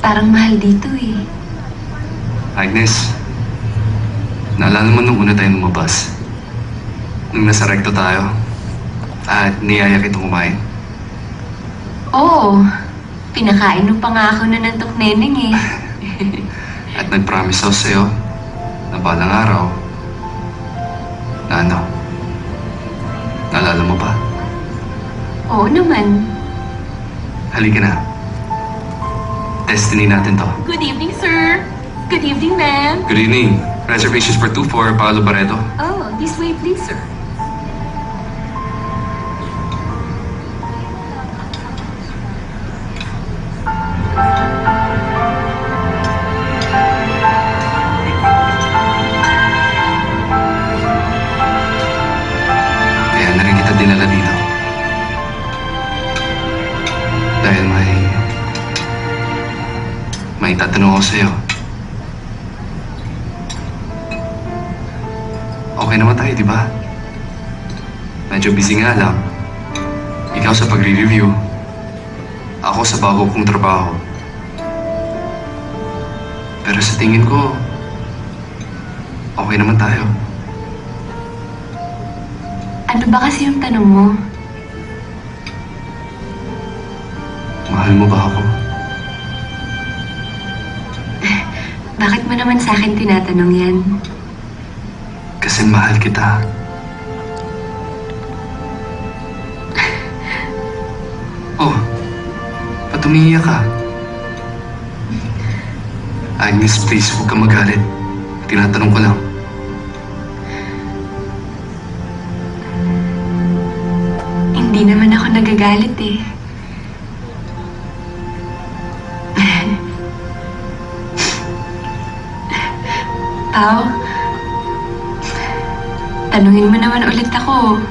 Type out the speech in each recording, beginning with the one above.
Parang mahal dito eh. Agnes, naalala mo nung una tayong lumabas? Nung nasa rekto tayo at niyaya kitang kumain? Oo. Pinakain mo pa nga ako na nantok neneng eh. At nag-promise ako sa'yo na balang araw na ano? Naalala mo ba? Oo naman. Halika na. Destiny natin to. Good evening, sir. Good evening, ma'am. Good evening. Reservations for 2 for Paolo Barreto. Oh, this way, please, sir. Kaya na rin kita dinala dito. Dahil may tatanong ako sa'yo. Okay naman tayo, di ba? Medyo busy nga lang. Ikaw sa pagre-review. Ako sa bago kong trabaho. Pero sa tingin ko, okay naman tayo. Ano ba kasi yung tanong mo? Mahal mo ba ako? Bakit mo naman sa akin tinatanong yan? Kasi mahal kita. Oh, ba't umiiyak ka? Agnes, please, huwag kang magalit. Tinatanong ko lang. Hindi naman ako nagagalit eh. Pao, tanungin mo naman ulit ako.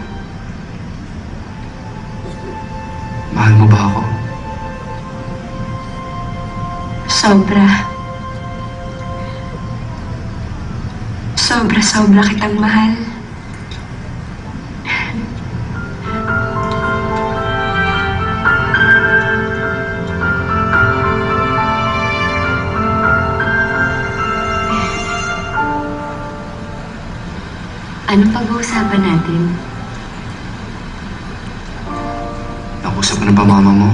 Mahal mo ba ako? Sobra. Sobra kitang mahal. Anong pag-uusapan natin? Nakusap na ba mama mo?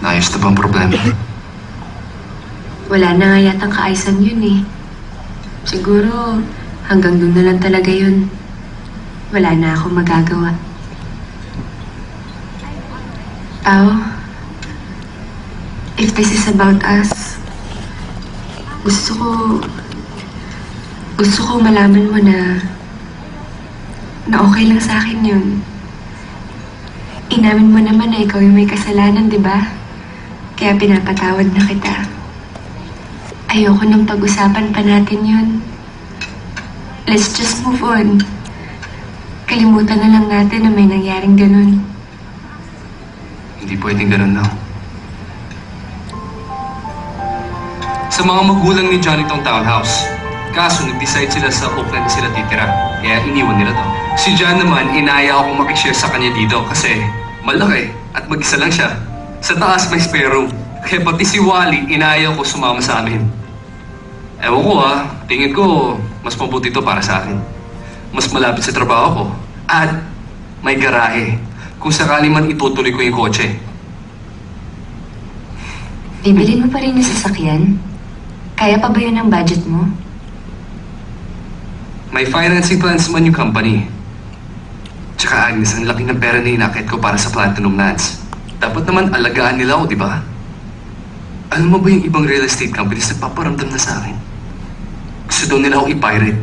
Naayos na bang problema? Wala na nga yatang kaaysan yun eh. Siguro hanggang doon na lang talaga yun. Wala na akong magagawa. Pao, if this is about us, gusto ko malaman mo na okay lang sa akin yun. Inamin mo naman na ikaw yung may kasalanan, di ba? Kaya pinapatawad na kita. Ayoko nang pag-usapan pa natin yun. Let's just move on. Kalimutan na lang natin na may nangyaring ganun. Hindi pwedeng ganun na. Sa mga magulang ni Johnny tong townhouse. Kaso nag-decide sila sa Oakland sila titira. Kaya iniwan nila to. Si John naman, inaya akong makishare sa kanya dito kasi malaki at mag-isa lang siya. Sa taas may spare room. Kaya pati si Wally, inaya ko sumama sa amin. Ewan ko tingin ko mas mabuti to para sa akin. Mas malapit sa trabaho ko. At may garahe. Kung sakali man itutuloy ko yung kotse. Bibilin mo pa rin yung sasakyan? Kaya pa ba yun ang budget mo? May financing plans man yung company. Tsaka Agnes, ang laki ng pera na inakit ko para sa Platinum Lands. Dapat naman alagaan nila ako, di ba? Alam mo ba yung ibang real estate companies na paparamdam na sa akin? Gusto daw nila ako i-pirate.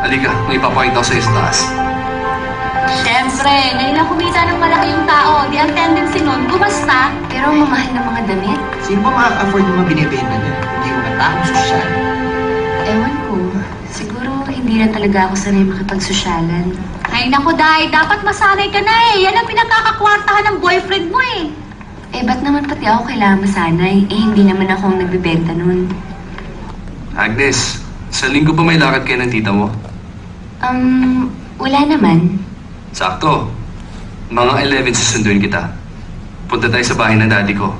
Halika, may ipapakita ko sa'yo sa taas. Siyempre, ngayon lang kumita ng malaki yung tao. Di ang tendency nun, gumasta. Pero ang mamahal na mga damit, Sino ba makaka-afford yung mga binibenta niya? Hindi yung matang sosyal. ewan ko. Siguro hindi na talaga ako sanay makipagsosyalan. Ay naku, Day, dapat masanay ka na eh. Yan ang pinagkakakwartahan ng boyfriend mo eh. Eh, ba't naman pati ako kailangan masanay? Eh, hindi naman ako ang nagbibenta nun. Agnes, sa linggo ba may lakad kayo ng tita mo? Wala naman. Sakto. Mga 11 susunduin kita. Punta tayo sa bahay ng daddy ko.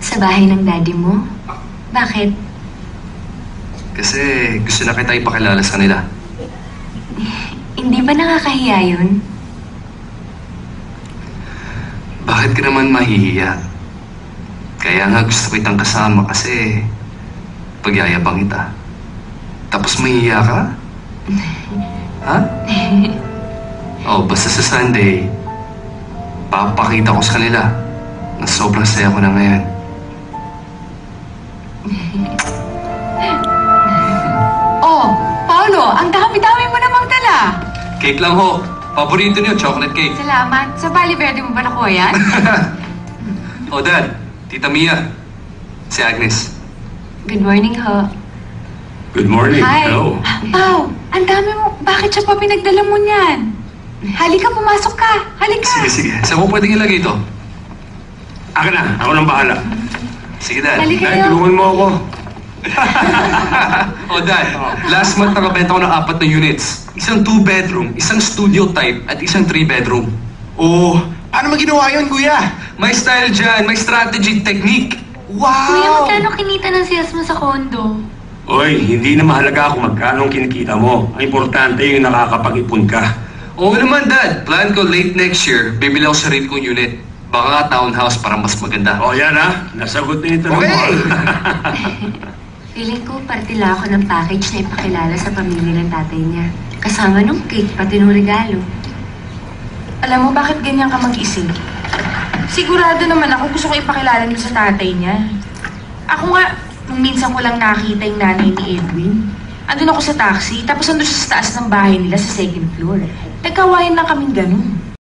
Sa bahay ng daddy mo? Bakit? Kasi gusto na kita ipakilala sa kanila. Hindi ba nakakahiya yun? Bakit ka naman mahihiya? Kaya nga gusto kitang kasama kasi pagyayabang kita. Tapos mahihiya ka? Ha? Oh, basta sa Sunday, papakita ko sa kanila na sobrang saya ko na ngayon. Oh, Paolo, ang dami-dami mo namang dala. Cake lang ho. Paborito niyo, chocolate cake. Salamat. Sa Bali Verde mo ba nakuha yan? Oh, Dad. Tita Mia. Si Agnes. Good morning ho. Good morning. Hi. Hello. Pao, ang dami mo. Bakit siya pa pinagdala mo niyan? Halika, pumasok ka. Halika. Sige, sige. Saan mo pwedeng ilagay ito? Akin na. Ako nang bahala. Sige, Dad. Halika Dahil kayo. tulungan mo ako. Oh, Dad. Last month nakabenta ko ng 4 na units. Isang 2-bedroom, isang studio type, at isang 3-bedroom. Oh, paano mo ginawa yun, kuya? May style dyan, may strategy, technique. Kuya, Wow! magkano kinita ng sales mo sa condo? Oy, hindi na mahalaga kung magkano ang kinikita mo. Ang importante yung nakakapag-ipon ka. Oo naman, Dad. Plan ko late next year, bibili ako sarili kong unit. Baka townhouse para mas maganda. O yan ha, nasagot na ito Okay. mo. Feeling ko partila ako ng package na ipakilala sa pamilya ng tatay niya. Kasama nung cake, pati nung regalo. Alam mo, bakit ganyan ka mag-isip? Sigurado naman ako gusto ko ipakilala niyo sa tatay niya. Ako nga, nung minsan ko lang nakita yung nanay ni Edwin. Andun ako sa taxi, tapos andun siya sa taas ng bahay nila sa second floor. Nagkawayan lang kaming ganun.